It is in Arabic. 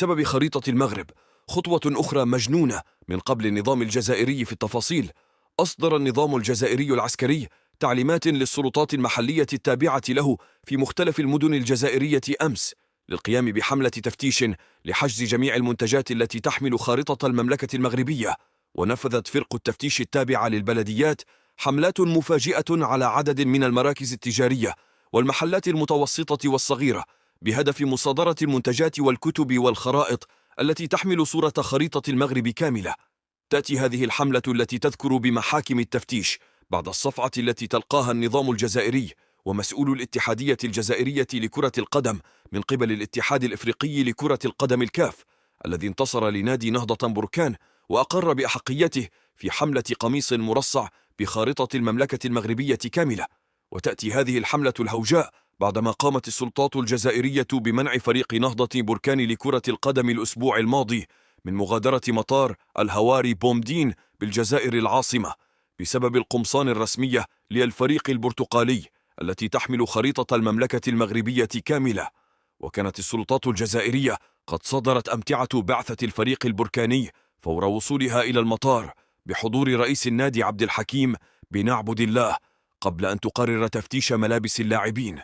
بسبب خريطة المغرب. خطوة أخرى مجنونة من قبل النظام الجزائري في التفاصيل. أصدر النظام الجزائري العسكري تعليمات للسلطات المحلية التابعة له في مختلف المدن الجزائرية أمس للقيام بحملة تفتيش لحجز جميع المنتجات التي تحمل خارطة المملكة المغربية. ونفذت فرق التفتيش التابعة للبلديات حملات مفاجئة على عدد من المراكز التجارية والمحلات المتوسطة والصغيرة بهدف مصادرة المنتجات والكتب والخرائط التي تحمل صورة خريطة المغرب كاملة. تأتي هذه الحملة التي تذكر بمحاكم التفتيش بعد الصفعة التي تلقاها النظام الجزائري ومسؤول الاتحادية الجزائرية لكرة القدم من قبل الاتحاد الإفريقي لكرة القدم الكاف، الذي انتصر لنادي نهضة بركان وأقر بأحقيته في حملة قميص مرصع بخارطة المملكة المغربية كاملة. وتأتي هذه الحملة الهوجاء بعدما قامت السلطات الجزائرية بمنع فريق نهضة بركان لكرة القدم الأسبوع الماضي من مغادرة مطار الهواري بومدين بالجزائر العاصمة بسبب القمصان الرسمية للفريق البرتقالي التي تحمل خريطة المملكة المغربية كاملة. وكانت السلطات الجزائرية قد صدرت أمتعة بعثة الفريق البركاني فور وصولها إلى المطار بحضور رئيس النادي عبد الحكيم بن عبد الله قبل أن تقرر تفتيش ملابس اللاعبين.